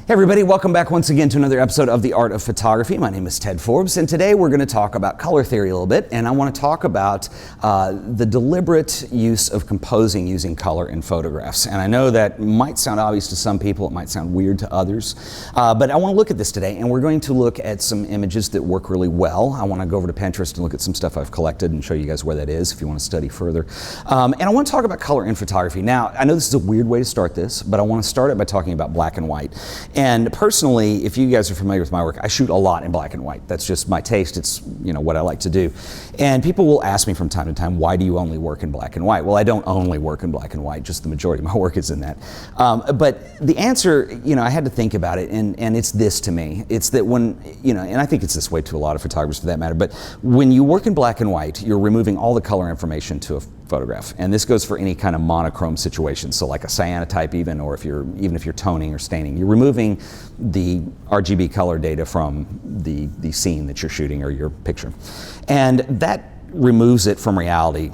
Hey everybody, welcome back once again to another episode of The Art of Photography. My name is Ted Forbes, and today we're going to talk about color theory a little bit, and I want to talk about the deliberate use of composing using color in photographs. And I know that might sound obvious to some people, it might sound weird to others, but I want to look at this today, and we're going to look at some images that work really well. I want to go over to Pinterest and look at some stuff I've collected and show you guys where that is if you want to study further. And I want to talk about color in photography. Now, I know this is a weird way to start this, but I want to start it by talking about black and white. And personally, if you guys are familiar with my work, I shoot a lot in black and white. That's just my taste. It's, you know, what I like to do. And people will ask me from time to time, why do you only work in black and white? Well, I don't only work in black and white, just the majority of my work is in that. But the answer, you know, I had to think about it, and it's this to me. It's that when, you know, and I think it's this way to a lot of photographers for that matter, but when you work in black and white, you're removing all the color information to a photograph. And this goes for any kind of monochrome situation, so like a cyanotype even, or if you're toning or staining. You're removing the RGB color data from the scene that you're shooting or your picture. And that removes it from reality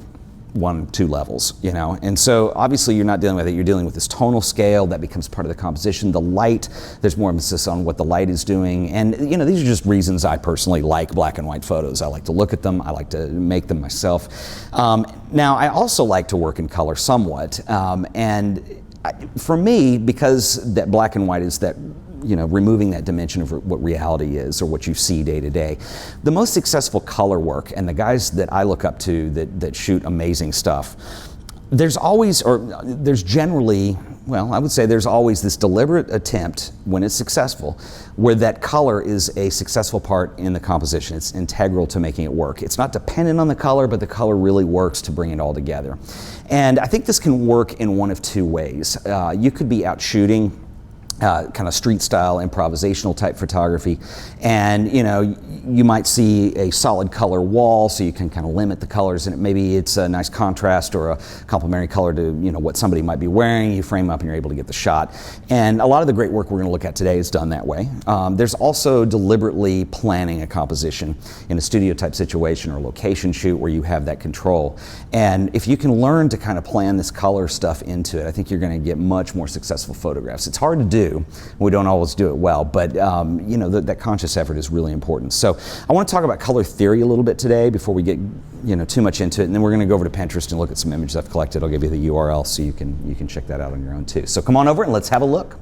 1-2 levels, you know. And so obviously you're not dealing with it, you're dealing with this tonal scale that becomes part of the composition. The light, there's more emphasis on what the light is doing. And you know, these are just reasons I personally like black and white photos. I like to look at them, I like to make them myself. Now I also like to work in color somewhat. For me, because that black and white is that, you know, removing that dimension of what reality is or what you see day to day. The most successful color work, and the guys that I look up to that shoot amazing stuff, there's generally, well, I would say there's always this deliberate attempt, when it's successful, where that color is a successful part in the composition. It's integral to making it work. It's not dependent on the color, but the color really works to bring it all together. And I think this can work in one of two ways. You could be out shooting kind of street style improvisational type photography, and you know, you might see a solid color wall, so you can kind of limit the colors, and maybe it's a nice contrast or a complementary color to, you know, what somebody might be wearing. You frame up and you're able to get the shot. And a lot of the great work we're going to look at today is done that way. There's also deliberately planning a composition in a studio type situation or location shoot where you have that control. And if you can learn to kind of plan this color stuff into it, I think you're going to get much more successful photographs. It's hard to do. We don't always do it well, but you know, that conscious effort is really important. So I want to talk about color theory a little bit today before we get, you know, too much into it, and then we're going to go over to Pinterest and look at some images I've collected. I'll give you the URL so you can check that out on your own too. So come on over and let's have a look.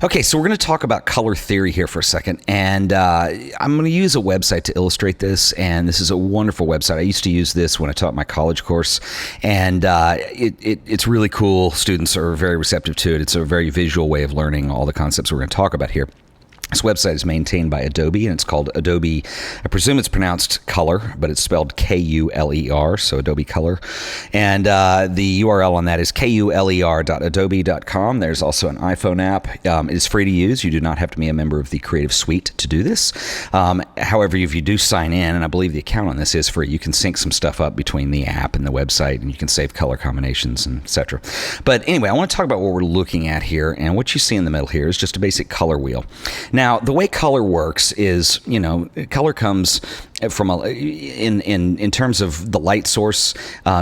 Okay, so we're going to talk about color theory here for a second, and I'm going to use a website to illustrate this, and this is a wonderful website. I used to use this when I taught my college course, and it's really cool. Students are very receptive to it. It's a very visual way of learning all the concepts we're going to talk about here. This website is maintained by Adobe, and it's called Adobe, I presume it's pronounced Color, but it's spelled K-U-L-E-R, so Adobe Color. And the URL on that is kuler.adobe.com. There's also an iPhone app. It is free to use. You do not have to be a member of the Creative Suite to do this. However, if you do sign in, and I believe the account on this is free, you can sync some stuff up between the app and the website, and you can save color combinations, and etc. But anyway, I want to talk about what we're looking at here, and what you see in the middle here is just a basic color wheel. Now, the way color works is, you know, color comes from in terms of the light source.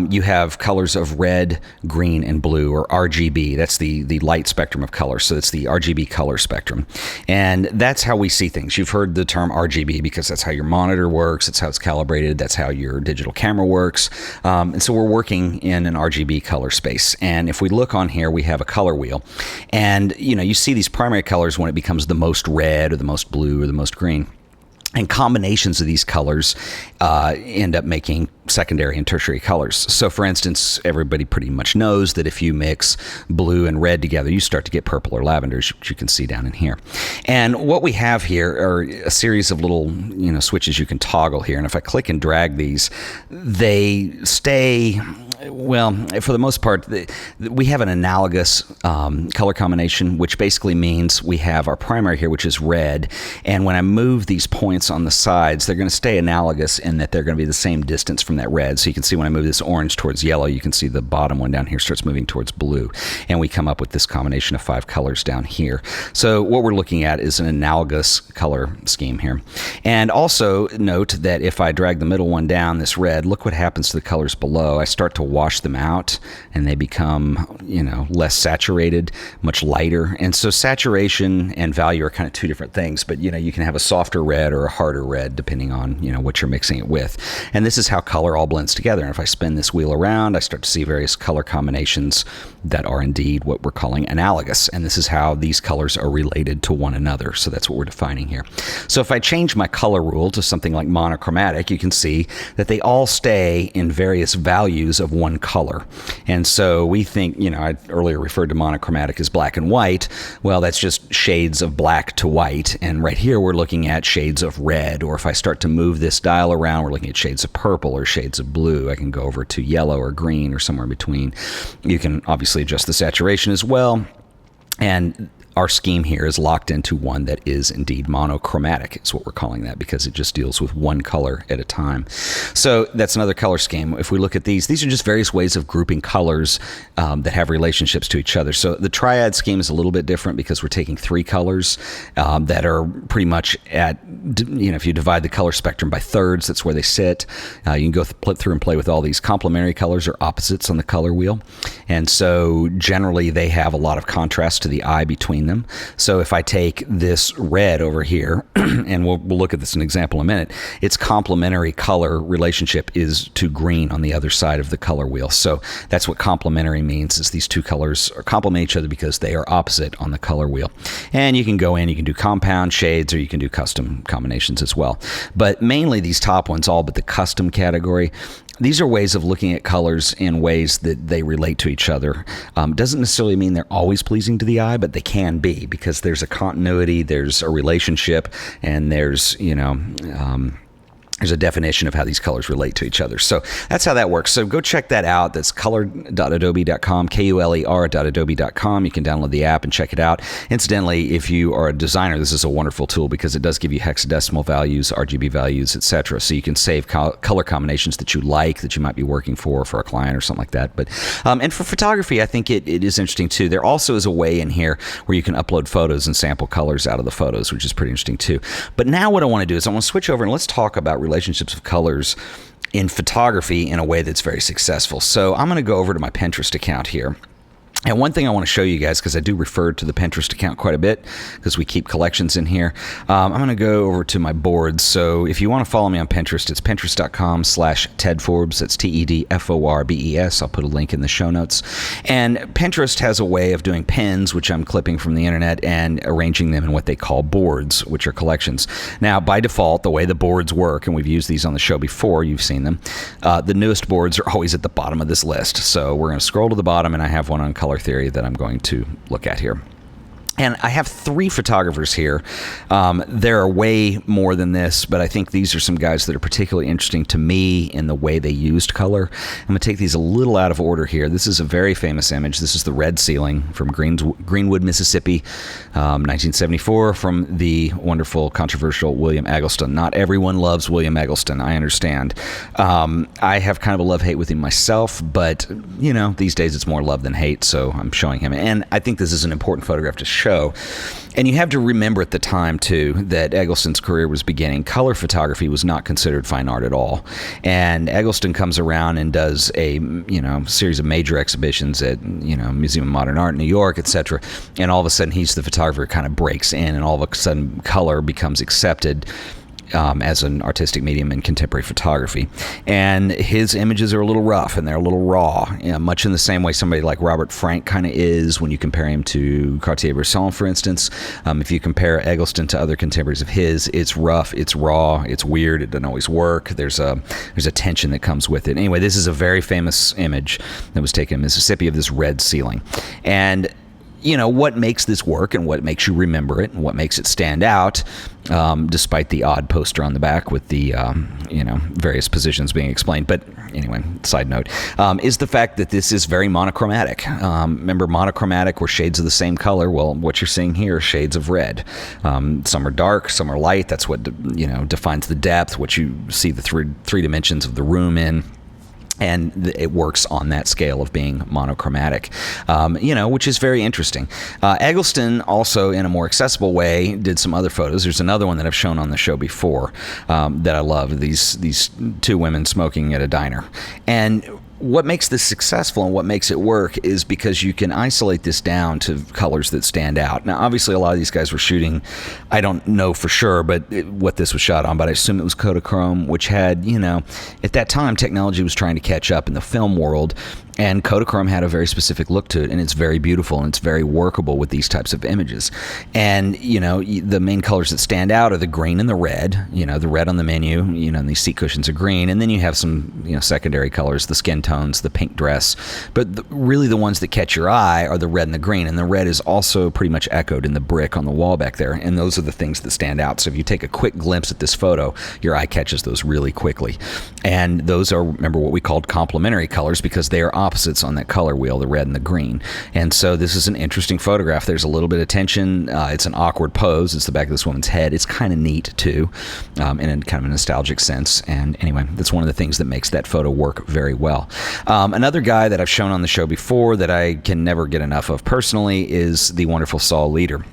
You have colors of red, green, and blue, or RGB. That's the light spectrum of color. So it's the RGB color spectrum, and that's how we see things. You've heard the term RGB because that's how your monitor works. It's how it's calibrated. That's how your digital camera works. And so we're working in an RGB color space. And if we look on here, we have a color wheel, and you know, you see these primary colors when it becomes the most red or the most blue or the most green. And combinations of these colors end up making secondary and tertiary colors. So for instance, everybody pretty much knows that if you mix blue and red together, you start to get purple or lavender, which you can see down in here. And what we have here are a series of little, you know, switches you can toggle here. And if I click and drag these, they stay, well, for the most part, we have an analogous color combination, which basically means we have our primary here, which is red. And when I move these points on the sides, they're going to stay analogous in that they're going to be the same distance from that red. So you can see when I move this orange towards yellow, you can see the bottom one down here starts moving towards blue. And we come up with this combination of 5 colors down here. So what we're looking at is an analogous color scheme here. And also note that if I drag the middle one down, this red, look what happens to the colors below. I start to wash them out and they become, less saturated, much lighter. And so saturation and value are kind of two different things, but you can have a softer red or a harder red depending on, what you're mixing it with. And this is how color all blends together. And if I spin this wheel around, I start to see various color combinations that are indeed what we're calling analogous. And this is how these colors are related to one another. So that's what we're defining here. So if I change my color rule to something like monochromatic, you can see that they all stay in various values of one color. And so we think, I earlier referred to monochromatic as black and white. Well, that's just shades of black to white. And right here, we're looking at shades of red. Or if I start to move this dial around, we're looking at shades of purple or shades of blue. I can go over to yellow or green or somewhere in between. You can obviously adjust the saturation as well. And our scheme here is locked into one that is indeed monochromatic. It's what we're calling that because it just deals with one color at a time. So that's another color scheme. If we look at these are just various ways of grouping colors that have relationships to each other. So the triad scheme is a little bit different because we're taking three colors that are pretty much at, if you divide the color spectrum by thirds, that's where they sit. You can go through and play with all these complementary colors or opposites on the color wheel. And so generally they have a lot of contrast to the eye between them. So if I take this red over here, and we'll look at this in an example in a minute, its complementary color relationship is to green on the other side of the color wheel. So that's what complementary means, is these two colors complement each other because they are opposite on the color wheel. And you can go in, you can do compound shades, or you can do custom combinations as well. But mainly these top ones, all but the custom category, these are ways of looking at colors in ways that they relate to each other. Doesn't necessarily mean they're always pleasing to the eye, but they can be because there's a continuity, there's a relationship, and there's, there's a definition of how these colors relate to each other. So that's how that works. So go check that out. That's color.adobe.com, KULER.adobe.com. You can download the app and check it out. Incidentally, if you are a designer, this is a wonderful tool because it does give you hexadecimal values, RGB values, etc. So you can save color combinations that you like, that you might be working for a client or something like that. But and for photography, I think it is interesting too. There also is a way in here where you can upload photos and sample colors out of the photos, which is pretty interesting too. But now what I want to do is I want to switch over and let's talk about relationships of colors in photography in a way that's very successful. So I'm going to go over to my Pinterest account here. And one thing I want to show you guys, because I do refer to the Pinterest account quite a bit, because we keep collections in here. I'm going to go over to my boards. So if you want to follow me on Pinterest, it's pinterest.com/TedForbes. That's TEDFORBES. I'll put a link in the show notes. And Pinterest has a way of doing pins, which I'm clipping from the internet, and arranging them in what they call boards, which are collections. Now, by default, the way the boards work, and we've used these on the show before, you've seen them, the newest boards are always at the bottom of this list. So we're going to scroll to the bottom, and I have one on color theory that I'm going to look at here. And I have three photographers here. There are way more than this, but I think these are some guys that are particularly interesting to me in the way they used color. I'm going to take these a little out of order here. This is a very famous image. This is the red ceiling from Greenwood, Mississippi, 1974, from the wonderful, controversial William Eggleston. Not everyone loves William Eggleston, I understand. I have kind of a love-hate with him myself, but, these days it's more love than hate, so I'm showing him. And I think this is an important photograph to show. And you have to remember at the time, too, that Eggleston's career was beginning. Color photography was not considered fine art at all. And Eggleston comes around and does a, series of major exhibitions at, Museum of Modern Art in New York, etc. And all of a sudden, he's the photographer who kind of breaks in, and all of a sudden, color becomes accepted as an artistic medium in contemporary photography. And his images are a little rough and they're a little raw, much in the same way somebody like Robert Frank kind of is when you compare him to Cartier-Bresson, for instance. If you compare Eggleston to other contemporaries of his, it's rough, it's raw, it's weird, it doesn't always work. There's a tension that comes with it. Anyway, this is a very famous image that was taken in Mississippi of this red ceiling. And what makes this work and what makes you remember it and what makes it stand out, despite the odd poster on the back with the, various positions being explained. But anyway, side note, is the fact that this is very monochromatic. Remember, monochromatic were shades of the same color. Well, what you're seeing here are shades of red. Some are dark, some are light. That's what, defines the depth, what you see the three dimensions of the room in. And it works on that scale of being monochromatic, which is very interesting. Eggleston also, in a more accessible way, did some other photos. There's another one that I've shown on the show before that I love. These two women smoking at a diner. And what makes this successful and what makes it work is because you can isolate this down to colors that stand out. Now, obviously, a lot of these guys were shooting, I don't know for sure, but what this was shot on, but I assume it was Kodachrome, which had, at that time, technology was trying to catch up in the film world. And Kodachrome had a very specific look to it, and it's very beautiful, and it's very workable with these types of images. And, the main colors that stand out are the green and the red, the red on the menu, and these seat cushions are green. And then you have some, secondary colors, the skin tones, the pink dress. But really the ones that catch your eye are the red and the green. And the red is also pretty much echoed in the brick on the wall back there. And those are the things that stand out. So if you take a quick glimpse at this photo, your eye catches those really quickly. And those are, remember, what we called complementary colors because they are opposites on that color wheel, the red and the green. And so this is an interesting photograph. There's a little bit of tension. It's an awkward pose. It's the back of this woman's head. It's kind of neat too, in a kind of a nostalgic sense. And anyway, that's one of the things that makes that photo work very well. Another guy that I've shown on the show before that I can never get enough of personally is the wonderful Saul Leader.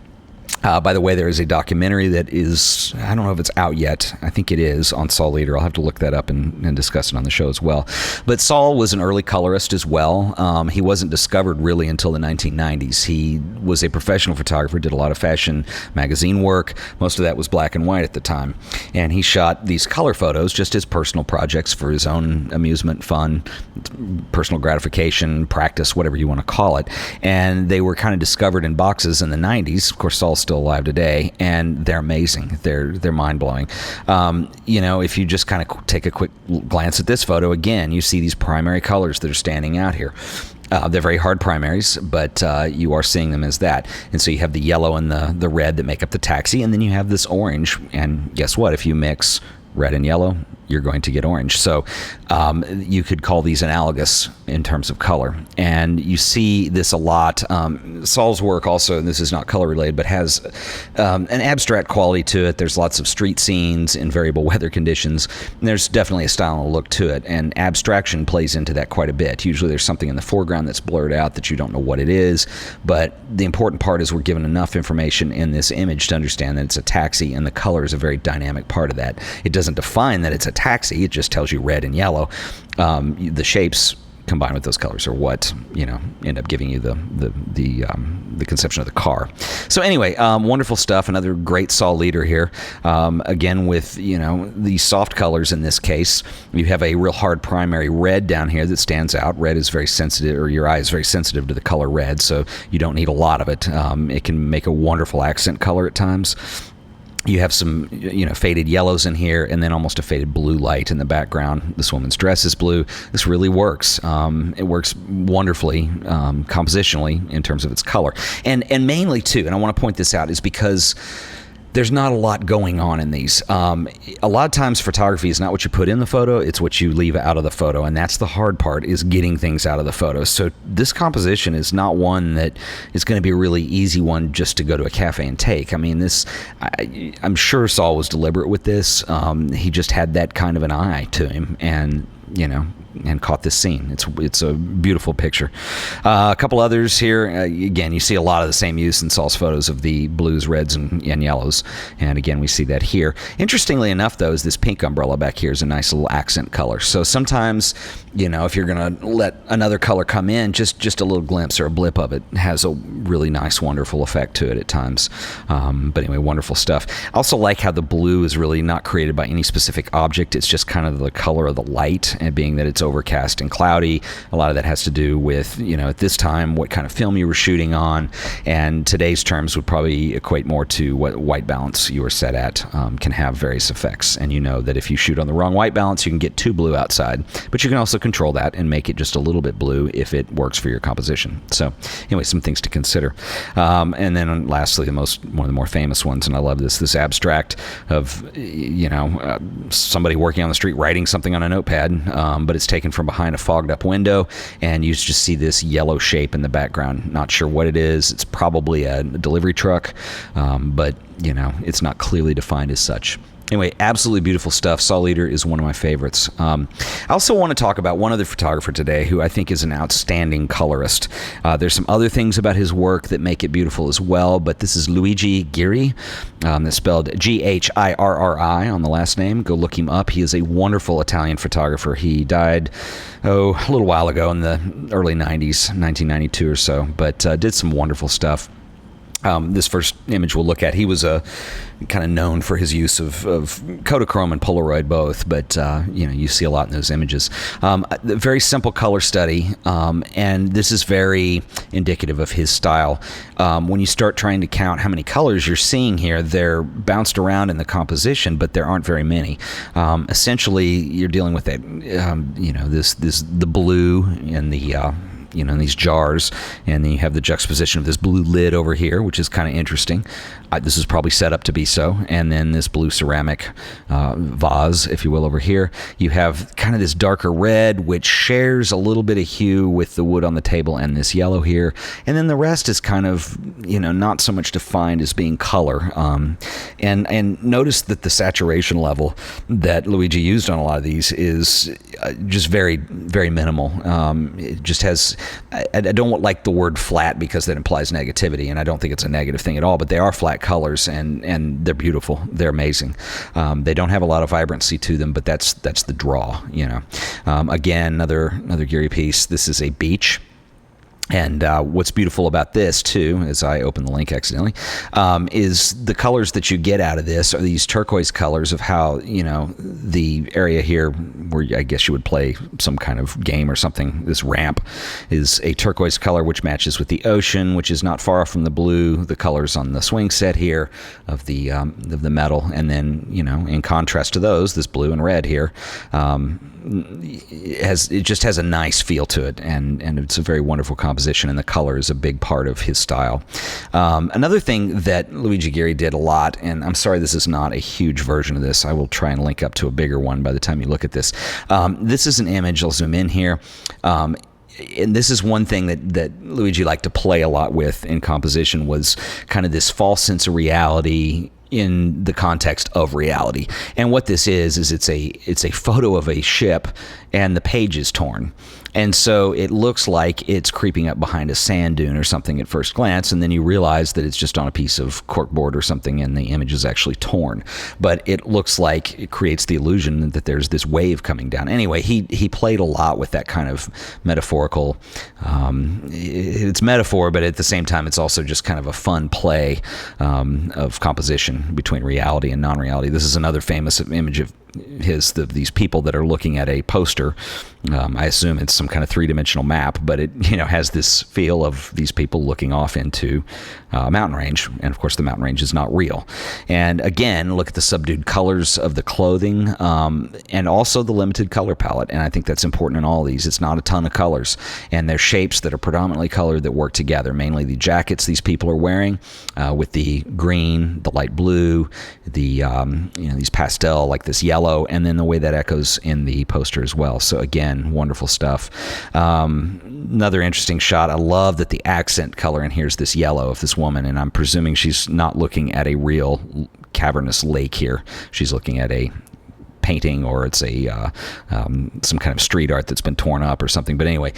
By the way, there is a documentary that is, I don't know if it's out yet. I think it is on Saul Leader. I'll have to look that up and discuss it on the show as well. But Saul was an early colorist as well. He wasn't discovered really until the 1990s. He was a professional photographer, did a lot of fashion magazine work. Most of that was black and white at the time. And he shot these color photos just as personal projects for his own amusement, fun, personal gratification, practice, whatever you want to call it. And they were kind of discovered in boxes in the 90s. Of course, Saul's still alive today, and they're amazing. They're mind-blowing. If you just kind of take a quick glance at this photo, again, you see these primary colors that are standing out here. They're very hard primaries, but you are seeing them as that. And so you have the yellow and the red that make up the taxi, and then you have this orange. And guess what? If you mix red and yellow, you're going to get orange. So you could call these analogous in terms of color. And you see this a lot. Saul's work also, and this is not color related, but has an abstract quality to it. There's lots of street scenes in variable weather conditions. And there's definitely a style and a look to it. And abstraction plays into that quite a bit. Usually there's something in the foreground that's blurred out that you don't know what it is. But the important part is we're given enough information in this image to understand that it's a taxi, and the color is a very dynamic part of that. It doesn't define that it's a taxi, it just tells you red and yellow. The shapes combined with those colors are what end up giving you the conception of the car. So anyway, wonderful stuff. Another great Saul Leader here. Again, with these soft colors in this case, you have a real hard primary red down here that stands out. Red is very sensitive, or your eye is very sensitive to the color red, so you don't need a lot of it. It can make a wonderful accent color at times. You have some, faded yellows in here, and then almost a faded blue light in the background. This woman's dress is blue. This really works. It works wonderfully compositionally in terms of its color. And mainly, too, and I want to point this out, is because there's not a lot going on in these. A lot of times photography is not what you put in the photo, it's what you leave out of the photo, and that's the hard part, is getting things out of the photo. So this composition is not one that is going to be a really easy one just to go to a cafe and take. I mean, I'm sure Saul was deliberate with this. He just had that kind of an eye to him, and caught this scene. It's a beautiful picture. A couple others here. Again, you see a lot of the same use in Saul's photos of the blues, reds, and yellows. And again, we see that here. Interestingly enough, though, is this pink umbrella back here is a nice little accent color. So sometimes, if you're going to let another color come in, just a little glimpse or a blip of it has a really nice, wonderful effect to it at times. But anyway, wonderful stuff. I also like how the blue is really not created by any specific object. It's just kind of the color of the light, and being that it's overcast and cloudy, a lot of that has to do with, at this time, what kind of film you were shooting on, and today's terms would probably equate more to what white balance you were set at. Can have various effects, and that if you shoot on the wrong white balance, you can get too blue outside, but you can also control that and make it just a little bit blue if it works for your composition. So anyway, some things to consider. And then lastly, one of the more famous ones, and I love this abstract of somebody working on the street writing something on a notepad, but it's taken from behind a fogged up window, and you just see this yellow shape in the background. Not sure what it is. It's probably a delivery truck, but it's not clearly defined as such. Anyway, absolutely beautiful stuff. Saul Leader is one of my favorites. I also want to talk about one other photographer today who I think is an outstanding colorist. There's some other things about his work that make it beautiful as well, but this is Luigi Giri. That's spelledGhirri on the last name. Go look him up. He is a wonderful Italian photographer. He died, a little while ago in the early 90s, 1992 or so, but did some wonderful stuff. This first image we'll look at, he was kind of known for his use of Kodachrome and Polaroid both, but you see a lot in those images. Very simple color study, and this is very indicative of his style. When you start trying to count how many colors you're seeing here, they're bounced around in the composition, but there aren't very many. Essentially, you're dealing with that, the blue and the in these jars, and then you have the juxtaposition of this blue lid over here, which is kind of interesting. This is probably set up to be so. And then this blue ceramic vase, if you will, over here. You have kind of this darker red, which shares a little bit of hue with the wood on the table, and this yellow here. And then the rest is kind of, not so much defined as being color. And notice that the saturation level that Luigi used on a lot of these is just very, very minimal. It just has, I don't like the word flat because that implies negativity, and I don't think it's a negative thing at all, but they are flat colors, and they're beautiful. They're amazing. They don't have a lot of vibrancy to them, but that's the draw. Again, another Geary piece. This is a beach. And what's beautiful about this, too, as I opened the link accidentally, is the colors that you get out of this are these turquoise colors of how, the area here where I guess you would play some kind of game or something, this ramp is a turquoise color which matches with the ocean, which is not far from the blue, the colors on the swing set here of the metal. And then, in contrast to those, this blue and red here, it just has a nice feel to it, and it's a very wonderful composition, and the color is a big part of his style. Another thing that Luigi Giri did a lot, and I'm sorry this is not a huge version of this, I will try and link up to a bigger one by the time you look at this. This is an image, I'll zoom in here, and this is one thing that Luigi liked to play a lot with in composition, was kind of this false sense of reality in the context of reality. And what this is it's a photo of a ship, and the page is torn. And so it looks like it's creeping up behind a sand dune or something at first glance, and then you realize that it's just on a piece of corkboard or something, and the image is actually torn. But it looks like it creates the illusion that there's this wave coming down. Anyway, he played a lot with that kind of metaphorical, it's metaphor, but at the same time it's also just kind of a fun play of composition between reality and non-reality. This is another famous image of his, these people that are looking at a poster. I assume it's some kind of three-dimensional map, but it has this feel of these people looking off into a mountain range, and of course the mountain range is not real. And again, look at the subdued colors of the clothing, and also the limited color palette, and I think that's important in all of these. It's not a ton of colors, and they're shapes that are predominantly colored that work together, mainly the jackets these people are wearing, with the green, the light blue, the these pastel, like this yellow, and then the way that echoes in the poster as well. So again, wonderful stuff. Another interesting shot, I love that the accent color in here is this yellow of this woman, and I'm presuming she's not looking at a real cavernous lake here. She's looking at a painting, or it's a some kind of street art that's been torn up or something. But anyway,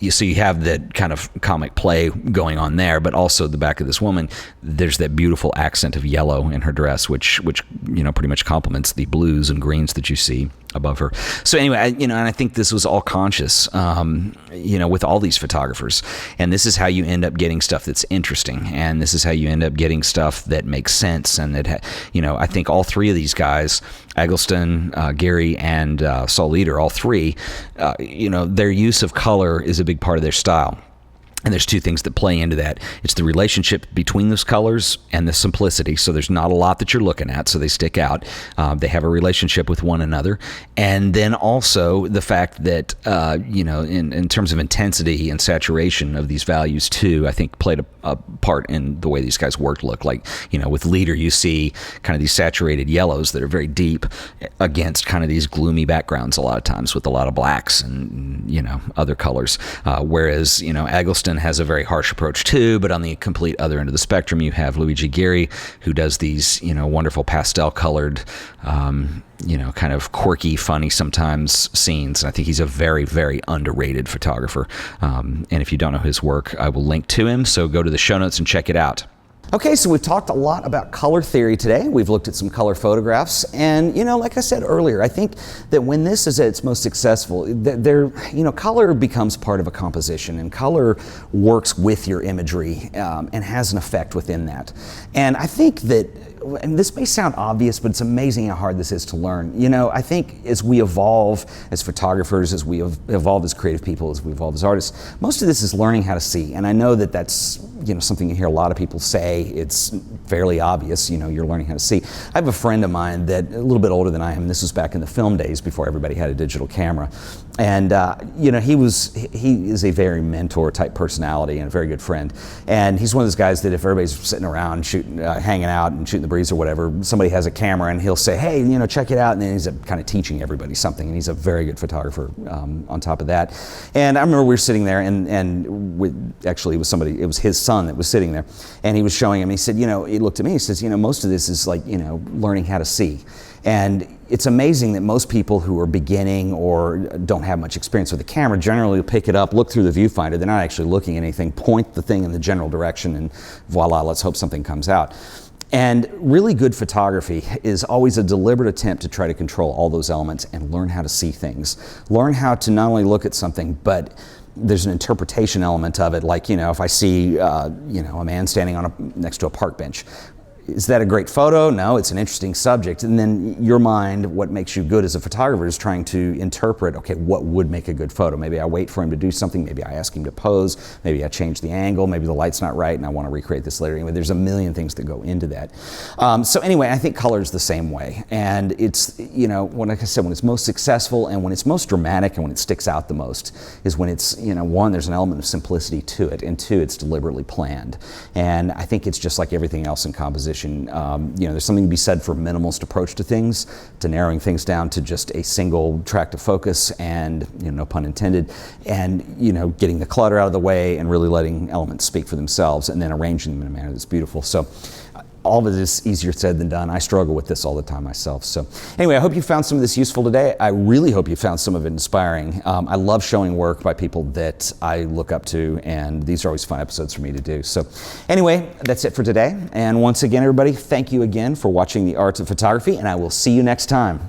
you have that kind of comic play going on there, but also the back of this woman, there's that beautiful accent of yellow in her dress, which pretty much complements the blues and greens that you see above her. So anyway, and I think this was all conscious, with all these photographers. And this is how you end up getting stuff that's interesting. And this is how you end up getting stuff that makes sense. And that, I think all three of these guys, Eggleston, Geary, and Saul Leader, all three, their use of color is a big part of their style. And there's two things that play into that. It's the relationship between those colors and the simplicity. So there's not a lot that you're looking at, so they stick out. They have a relationship with one another. And then also the fact that, in terms of intensity and saturation of these values too, I think played a part in the way these guys worked. Look like, with Leader, you see kind of these saturated yellows that are very deep against kind of these gloomy backgrounds a lot of times with a lot of blacks and, other colors. Whereas, Eggleston Eggleston has a very harsh approach too, but on the complete other end of the spectrum, you have Luigi Giri, who does these, wonderful pastel colored, kind of quirky, funny sometimes scenes. And I think he's a very, very underrated photographer. And if you don't know his work, I will link to him. So go to the show notes and check it out. Okay, so we've talked a lot about color theory today. We've looked at some color photographs, and like I said earlier, I think that when this is at its most successful, color becomes part of a composition, and color works with your imagery and has an effect within that. And I think that, and this may sound obvious, but it's amazing how hard this is to learn. I think as we evolve as photographers, as we evolve as creative people, as we evolve as artists, most of this is learning how to see. And I know that that's something you hear a lot of people say. It's fairly obvious, you're learning how to see. I have a friend of mine that a little bit older than I am. This was back in the film days before everybody had a digital camera. And he is a very mentor type personality and a very good friend. And he's one of those guys that if everybody's sitting around shooting, hanging out and shooting the breeze or whatever, somebody has a camera and he'll say, hey, check it out. And then he's kind of teaching everybody something. And he's a very good photographer on top of that. And I remember we were sitting there actually it was his son that was sitting there. And he was showing him, he said, he looked at me, he says, most of this is like, learning how to see. And it's amazing that most people who are beginning or don't have much experience with the camera generally will pick it up, look through the viewfinder, they're not actually looking at anything, point the thing in the general direction, and voila, let's hope something comes out. And really good photography is always a deliberate attempt to try to control all those elements and learn how to see things. Learn how to not only look at something, but there's an interpretation element of it. Like, if I see, a man standing next to a park bench, is that a great photo? No, it's an interesting subject. And then your mind, what makes you good as a photographer is trying to interpret, okay, what would make a good photo? Maybe I wait for him to do something, maybe I ask him to pose, maybe I change the angle, maybe the light's not right and I want to recreate this later. Anyway, there's a million things that go into that. So anyway, I think color is the same way. And it's, like I said, when it's most successful and when it's most dramatic and when it sticks out the most is when it's, one, there's an element of simplicity to it, and two, it's deliberately planned. And I think it's just like everything else in composition. There's something to be said for minimalist approach to things, to narrowing things down to just a single track of focus and, no pun intended, and, getting the clutter out of the way and really letting elements speak for themselves and then arranging them in a manner that's beautiful. So all of it is easier said than done. I struggle with this all the time myself. So anyway, I hope you found some of this useful today. I really hope you found some of it inspiring. I love showing work by people that I look up to, and these are always fun episodes for me to do. So anyway, that's it for today. And once again, everybody, thank you again for watching The Art of Photography, and I will see you next time.